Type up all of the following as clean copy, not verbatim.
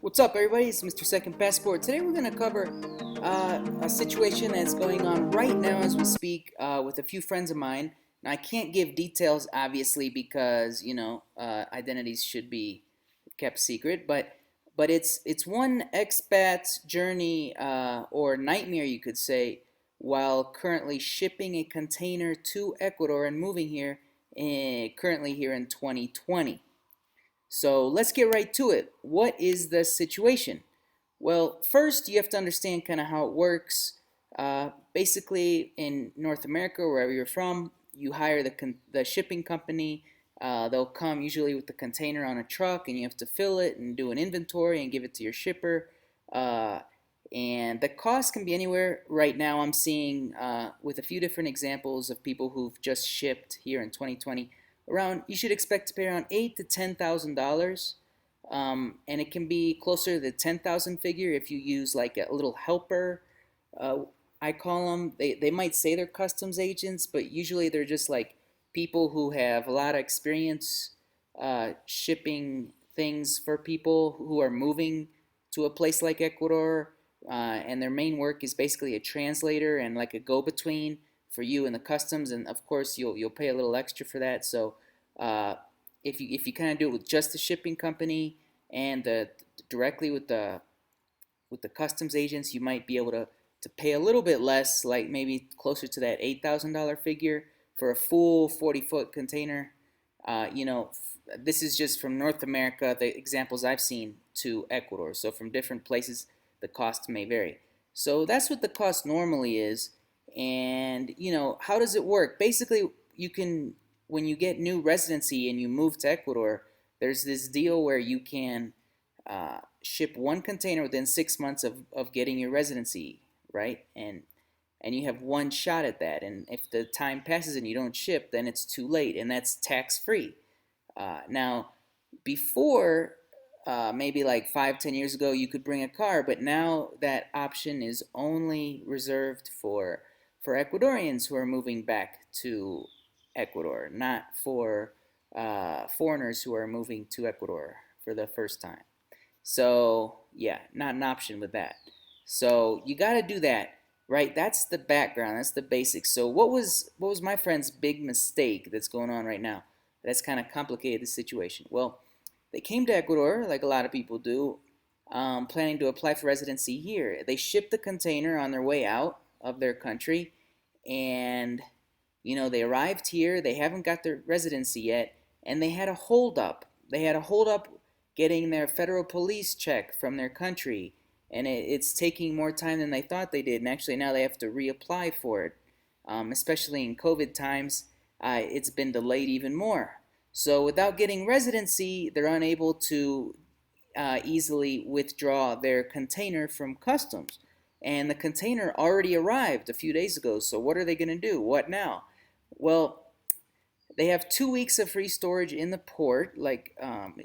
What's up, everybody? It's Mr. Second Passport. Today we're going to cover a situation that's going on right now as we speak with a few friends of mine. Now, I can't give details, obviously, because identities should be kept secret. But it's one expat's journey or nightmare, you could say, while currently shipping a container to Ecuador and moving here, currently here in 2020. So let's get right to it. What is the situation? Well, first you have to understand kind of how it works. Basically, in North America, wherever you're from, you hire the shipping company. They'll come usually with the container on a truck, and you have to fill it and do an inventory and give it to your shipper. Uh, and the cost can be anywhere. Right now, I'm seeing with a few different examples of people who've just shipped here in 2020 around, you should expect to pay around $8,000 to $10,000, and it can be closer to the 10,000 figure if you use like a little helper. uh, I call them. They might say they're customs agents, but usually they're just like people who have a lot of experience shipping things for people who are moving to a place like Ecuador, and their main work is basically a translator and like a go-between for you and the customs, and of course you'll pay a little extra for that. So uh, if you kind of do it with just the shipping company and directly with the customs agents, you might be able to pay a little bit less, like maybe closer to that $8,000 figure for a full 40-foot container. This is just from North America, the examples I've seen, to Ecuador. So from different places, the cost may vary. So that's what the cost normally is. And how does it work? Basically, you can, when you get new residency and you move to Ecuador, there's this deal where you can ship one container within 6 months of getting your residency, right? And you have one shot at that. And if the time passes and you don't ship, then it's too late, and that's tax free. Now, before, maybe like 5, 10 years ago, you could bring a car, but now that option is only reserved for Ecuadorians who are moving back to Ecuador, not for foreigners who are moving to Ecuador for the first time. So yeah, not an option with that. So you got to do that, right? That's the background. That's the basics. So what was my friend's big mistake that's going on right now? That's kind of complicated the situation. Well, they came to Ecuador like a lot of people do, planning to apply for residency here. They shipped the container on their way out of their country, and they arrived here. They haven't got their residency yet, and they had a hold up. They had a hold up getting their federal police check from their country, and it's taking more time than they thought they did. And actually, now they have to reapply for it, especially in COVID times. It's been delayed even more. So without getting residency, they're unable to easily withdraw their container from customs. And the container already arrived a few days ago. So what are they going to do? What now? Well, they have 2 weeks of free storage in the port, like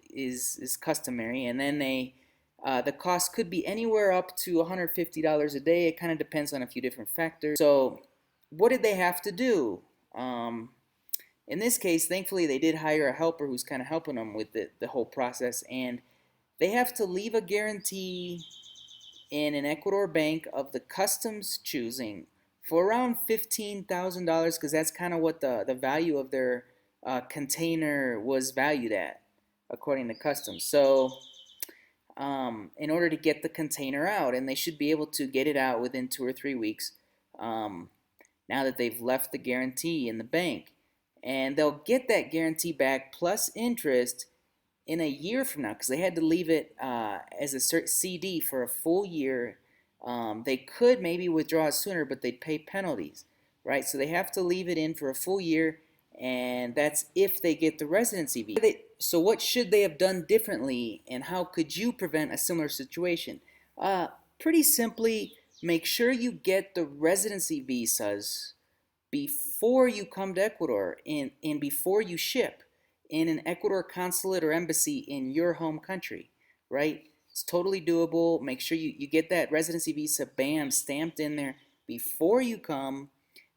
is customary, and then the cost could be anywhere up to $150 a day. It kind of depends on a few different factors. So, what did they have to do? In this case, thankfully, they did hire a helper who's kind of helping them with the whole process, and they have to leave a guarantee in an Ecuador bank of the customs choosing for around $15,000, because that's kind of what the value of their container was valued at, according to customs. So, in order to get the container out, and they should be able to get it out within 2 or 3 weeks, now that they've left the guarantee in the bank. And they'll get that guarantee back plus interest in a year from now, because they had to leave it as a CD for a full year. They could maybe withdraw it sooner, but they'd pay penalties, right? So they have to leave it in for a full year, and that's if they get the residency visa. So what should they have done differently, and how could you prevent a similar situation? Pretty simply, make sure you get the residency visas before you come to Ecuador, and before you ship in an Ecuador consulate or embassy in your home country, right? It's totally doable. Make sure you get that residency visa, bam, stamped in there before you come,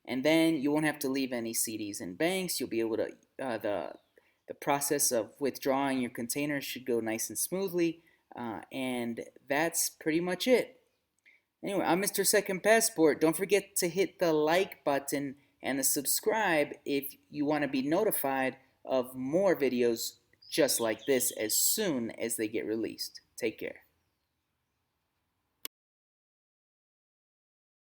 and then you won't have to leave any CDs in banks. You'll be able to, the process of withdrawing your container should go nice and smoothly. And that's pretty much it. Anyway, I'm Mr. Second Passport. Don't forget to hit the like button and the subscribe if you want to be notified of more videos just like this as soon as they get released. Take care.